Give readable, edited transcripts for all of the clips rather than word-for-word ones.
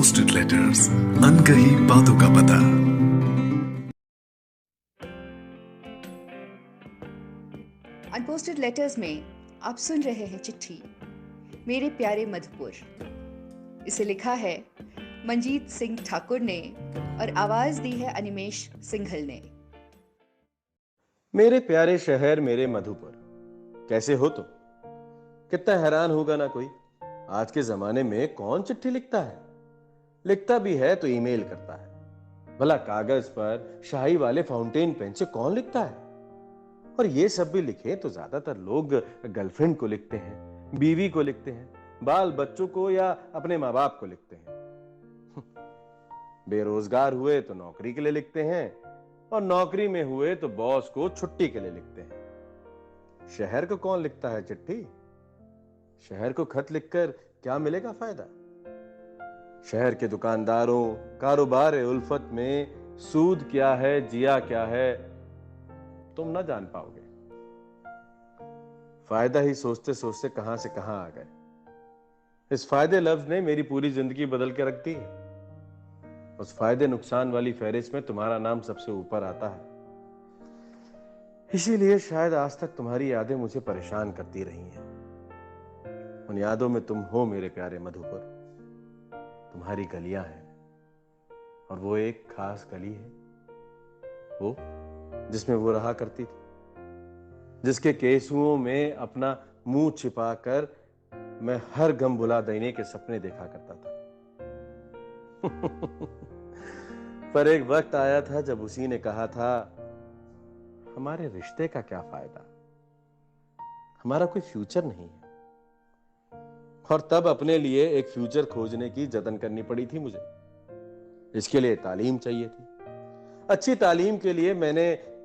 Unposted letters, अनकही बातों का पता। अनपोस्टेड लेटर्स में आप सुन रहे हैं चिट्ठी मेरे प्यारे मधुपुर। इसे लिखा है मंजीत सिंह ठाकुर ने और आवाज दी है अनिमेश सिंघल ने। मेरे प्यारे शहर मेरे मधुपुर, कैसे हो तुम? कितना हैरान होगा ना कोई, आज के जमाने में कौन चिट्ठी लिखता है? लिखता भी है तो ईमेल करता है। भला कागज पर शाही वाले फाउंटेन पेन से कौन लिखता है? और ये सब भी लिखे तो ज्यादातर लोग गर्लफ्रेंड को लिखते हैं, बीवी को लिखते हैं, बाल बच्चों को या अपने माँ बाप को लिखते हैं। बेरोजगार हुए तो नौकरी के लिए लिखते हैं, और नौकरी में हुए तो बॉस को छुट्टी के लिए लिखते हैं। शहर को कौन लिखता है चिट्ठी? शहर को खत लिखकर क्या मिलेगा फायदा? शहर के दुकानदारों कारोबार उल्फत में सूद क्या है, जिया क्या है, तुम ना जान पाओगे। फायदा ही सोचते सोचते कहां से कहां आ गए। इस फायदे लफ्ज ने मेरी पूरी जिंदगी बदल के रख दी है। उस फायदे नुकसान वाली फहरिस्त में तुम्हारा नाम सबसे ऊपर आता है। इसीलिए शायद आज तक तुम्हारी यादें मुझे परेशान करती रही हैं। उन यादों में तुम हो मेरे प्यारे मधुपुर। तुम्हारी गलियां हैं, और वो एक खास गली है, वो जिसमें वो रहा करती थी, जिसके केसुओं में अपना मुंह छिपाकर मैं हर गम भुला देने के सपने देखा करता था। पर एक वक्त आया था जब उसी ने कहा था, हमारे रिश्ते का क्या फायदा, हमारा कोई फ्यूचर नहीं है। और तब अपने लिए एक फ्यूचर खोजने की जतन करनी पड़ी थी मुझे। इसके लिए तालीम चाहिए थी। अच्छी तालीम के लिए मैंने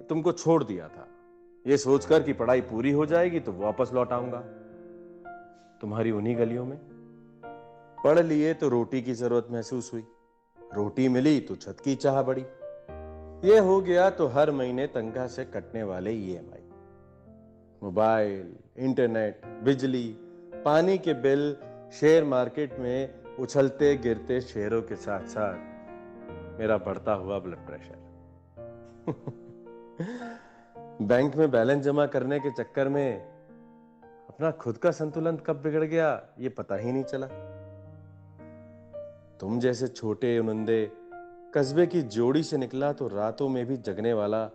तुमको छोड़ दिया था, यह सोचकर कि पढ़ाई पूरी हो जाएगी तो वापस लौट आऊंगा। तुम्हारी उन्हीं गलियों में पढ़ लिए तो रोटी की जरूरत महसूस हुई, रोटी मिली तो छत की चाह बढ़ी, यह हो गया तो हर महीने तनख्वाह से कटने वाले ईएमआई, मोबाइल, इंटरनेट, बिजली, पानी के बिल, शेयर मार्केट में उछलते गिरते शेयरों के साथ साथ मेरा बढ़ता हुआ ब्लड प्रेशर। बैंक में बैलेंस जमा करने के चक्कर में अपना खुद का संतुलन कब बिगड़ गया ये पता ही नहीं चला। तुम जैसे छोटे उनंदे कस्बे की जोड़ी से निकला तो रातों में भी जगने वाला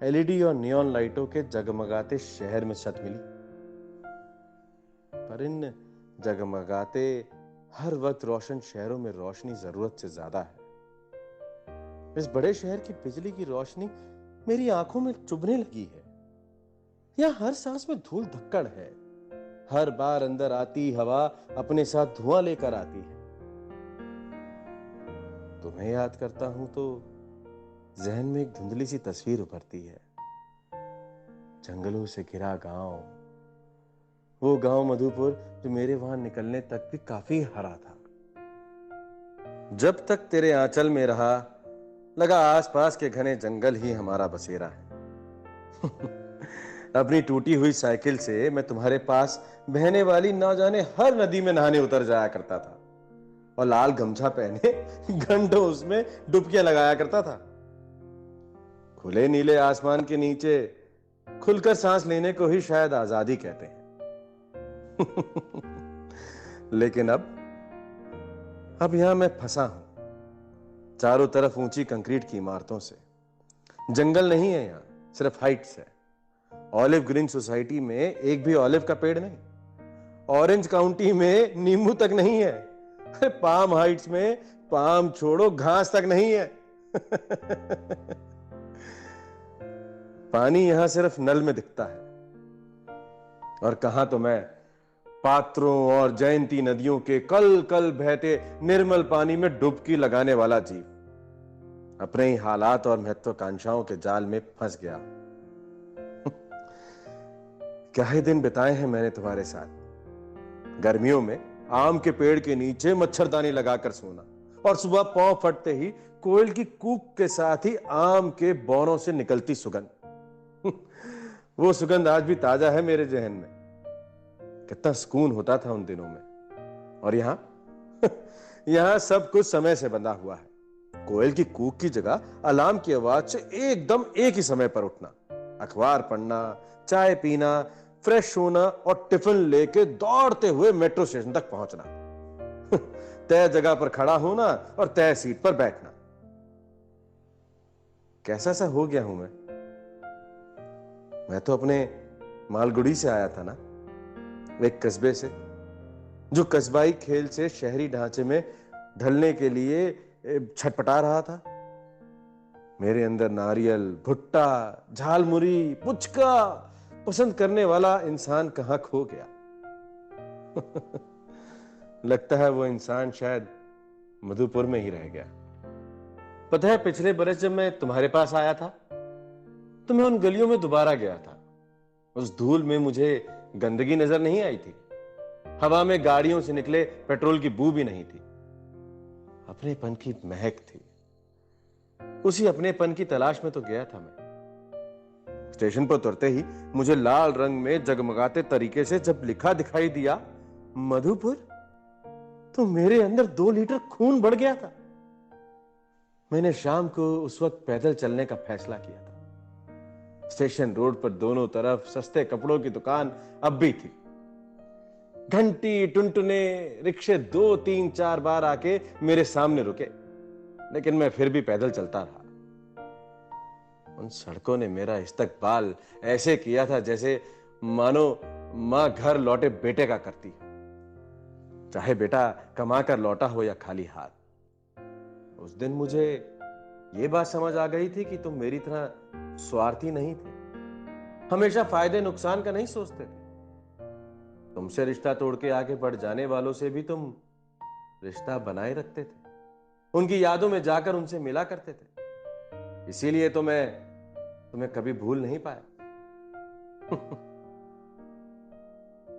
एलईडी और नियॉन लाइटों के जगमगाते शहर में छत मिली। पर इन जगमगाते हर वक्त रोशन शहरों में रोशनी जरूरत से ज्यादा है। इस बड़े शहर की बिजली की रोशनी मेरी आंखों में चुभने लगी है। यहां हर सांस में धूल धक्कड़ है, हर बार अंदर आती हवा अपने साथ धुआं लेकर आती है। तुम्हें याद करता हूं तो जहन में एक धुंधली सी तस्वीर उभरती है, जंगलों से घिरा गांव, वो गांव मधुपुर जो मेरे वहां निकलने तक भी काफी हरा था। जब तक तेरे आंचल में रहा लगा आसपास के घने जंगल ही हमारा बसेरा है। अपनी टूटी हुई साइकिल से मैं तुम्हारे पास बहने वाली ना जाने हर नदी में नहाने उतर जाया करता था, और लाल गमछा पहने घंटों उसमें डुबकियां लगाया करता था। खुले नीले आसमान के नीचे खुलकर सांस लेने को ही शायद आजादी कहते हैं। लेकिन अब यहां मैं फंसा हूं, चारों तरफ ऊंची कंक्रीट की इमारतों से। जंगल नहीं है यहां, सिर्फ हाइट्स है। ऑलिव ग्रीन सोसाइटी में एक भी ऑलिव का पेड़ नहीं, ऑरेंज काउंटी में नींबू तक नहीं है, पाम हाइट्स में पाम छोड़ो घास तक नहीं है। पानी यहां सिर्फ नल में दिखता है, और कहां तो मैं पात्रों और जयंती नदियों के कल कल बहते निर्मल पानी में डुबकी लगाने वाला जीव अपने ही हालात और महत्वाकांक्षाओं के जाल में फंस गया। क्या ही दिन बिताए हैं मैंने तुम्हारे साथ। गर्मियों में आम के पेड़ के नीचे मच्छरदानी लगाकर सोना, और सुबह पांव फटते ही कोयल की कूक के साथ ही आम के बौरों से निकलती सुगंध। वो सुगंध आज भी ताजा है मेरे जहन में। कितना सुकून होता था उन दिनों में। और यहां यहां सब कुछ समय से बंधा हुआ है। कोयल की कूक की जगह अलार्म की आवाज से एकदम एक ही समय पर उठना, अखबार पढ़ना, चाय पीना, फ्रेश होना और टिफिन लेके दौड़ते हुए मेट्रो स्टेशन तक पहुंचना। तय जगह पर खड़ा होना और तय सीट पर बैठना। कैसा सा हो गया हूं मैं तो अपने मालगुड़ी से आया था ना, एक कस्बे से, जो कस्बाई खेल से शहरी ढांचे में ढलने के लिए छटपटा रहा था। मेरे अंदर नारियल, भुट्टा, झालमुरी, पुचका पसंद करने वाला इंसान कहां खो गया। लगता है वो इंसान शायद मधुपुर में ही रह गया। पता है, पिछले बरस जब मैं तुम्हारे पास आया था तो मैं उन गलियों में दोबारा गया था। उस धूल में मुझे गंदगी नजर नहीं आई थी। हवा में गाड़ियों से निकले पेट्रोल की बू भी नहीं थी। अपनेपन की महक थी। उसी अपनेपन की तलाश में तो गया था मैं। स्टेशन पर उतरते ही मुझे लाल रंग में जगमगाते तरीके से जब लिखा दिखाई दिया मधुपुर, तो मेरे अंदर 2 लीटर खून बढ़ गया था। मैंने शाम को उस वक्त पैदल चलने का फैसला किया था। स्टेशन रोड पर दोनों तरफ सस्ते कपड़ों की दुकान अब भी थी। घंटी, टुनटुने, रिक्शे 2, 3, 4 बार आके मेरे सामने रुके, लेकिन मैं फिर भी पैदल चलता रहा। उन सड़कों ने मेरा इस्तकबाल ऐसे किया था जैसे मानो मां घर लौटे बेटे का करती है, चाहे बेटा कमा कर लौटा हो या खाली हाथ। उस दिन मुझे यह बात समझ आ गई थी कि तुम मेरी तरह स्वार्थी नहीं थे, हमेशा फायदे नुकसान का नहीं सोचते थे। तुमसे रिश्ता तोड़ के आगे बढ़ जाने वालों से भी तुम रिश्ता बनाए रखते थे, उनकी यादों में जाकर उनसे मिला करते थे। इसीलिए तो मैं तुम्हें कभी भूल नहीं पाया।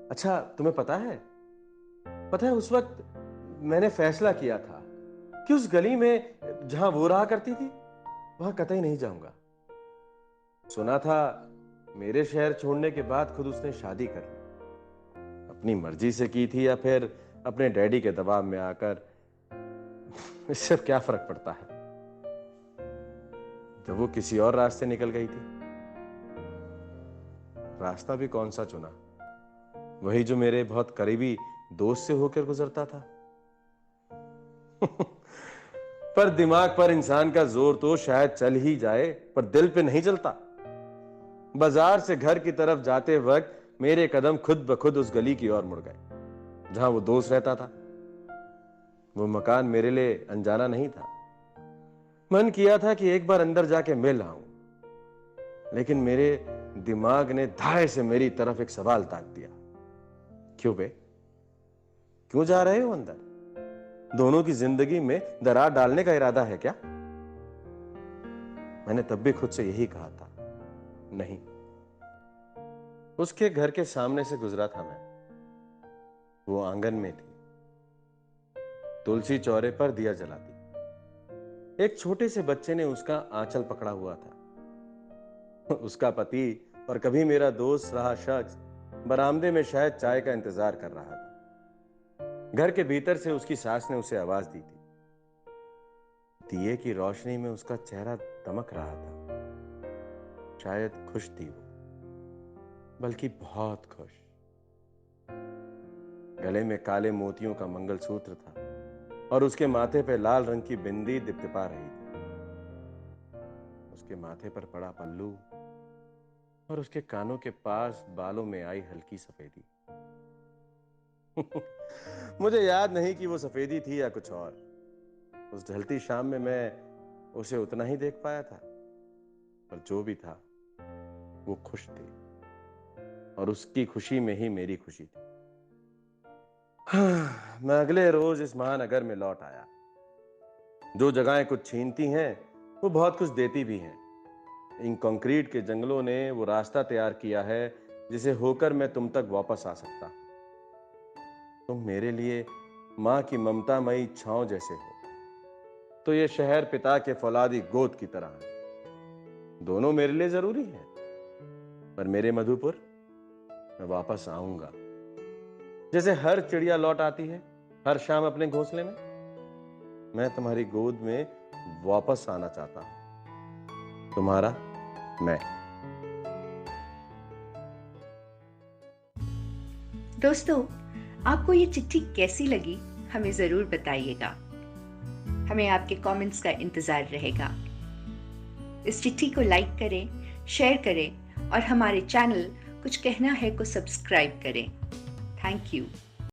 अच्छा, तुम्हें पता है उस वक्त मैंने फैसला किया था कि उस गली में जहां वो रहा करती थी वहां कतई नहीं जाऊंगा। सुना था मेरे शहर छोड़ने के बाद खुद उसने शादी कर ली। अपनी मर्जी से की थी या फिर अपने डैडी के दबाव में आकर, इससे क्या फर्क पड़ता है। जब वो किसी और रास्ते निकल गई थी, रास्ता भी कौन सा चुना, वही जो मेरे बहुत करीबी दोस्त से होकर गुजरता था। पर दिमाग पर इंसान का जोर तो शायद चल ही जाए, पर दिल पे नहीं चलता। बाजार से घर की तरफ जाते वक्त मेरे कदम खुद ब खुद उस गली की ओर मुड़ गए जहां वो दोस्त रहता था। वो मकान मेरे लिए अनजाना नहीं था। मन किया था कि एक बार अंदर जाके मिल आऊं, लेकिन मेरे दिमाग ने धाए से मेरी तरफ एक सवाल ताक दिया। क्यों बे, क्यों जा रहे हो अंदर? दोनों की जिंदगी में दरार डालने का इरादा है क्या? मैंने तब भी खुद से यही कहा था, नहीं। उसके घर के सामने से गुजरा था मैं। वो आंगन में थी, तुलसी चौरे पर दिया जलाती। एक छोटे से बच्चे ने उसका आंचल पकड़ा हुआ था। उसका पति और कभी मेरा दोस्त रहा शख्स बरामदे में शायद चाय का इंतजार कर रहा था। घर के भीतर से उसकी सास ने उसे आवाज दी थी। दिए की रोशनी में उसका चेहरा दमक रहा था। शायद खुश थी वो, बल्कि बहुत खुश। गले में काले मोतियों का मंगलसूत्र था और उसके माथे पे लाल रंग की बिंदी दिपदिपा रही थी। उसके माथे पर पड़ा पल्लू और उसके कानों के पास बालों में आई हल्की सफेदी। मुझे याद नहीं कि वो सफेदी थी या कुछ और। उस ढलती शाम में मैं उसे उतना ही देख पाया था, पर जो भी था वो खुश थी और उसकी खुशी में ही मेरी खुशी थी। मैं अगले रोज इस महानगर में लौट आया। जो जगहें कुछ छीनती हैं वो बहुत कुछ देती भी हैं। इन कंक्रीट के जंगलों ने वो रास्ता तैयार किया है जिसे होकर मैं तुम तक वापस आ सकता। तुम मेरे लिए मां की ममतामयी छांव जैसे हो, तो ये शहर पिता के फौलादी गोद की तरह है। दोनों मेरे लिए जरूरी है, पर मेरे मधुपुर, मैं वापस आऊंगा। जैसे हर चिड़िया लौट आती है हर शाम अपने घोंसले में, मैं तुम्हारी गोद में वापस आना चाहता हूं। तुम्हारा मैं। दोस्तों, आपको ये चिट्ठी कैसी लगी हमें जरूर बताइएगा। हमें आपके कमेंट्स का इंतजार रहेगा। इस चिट्ठी को लाइक करें, शेयर करें और हमारे चैनल कुछ कहना है को सब्सक्राइब करें। Thank you.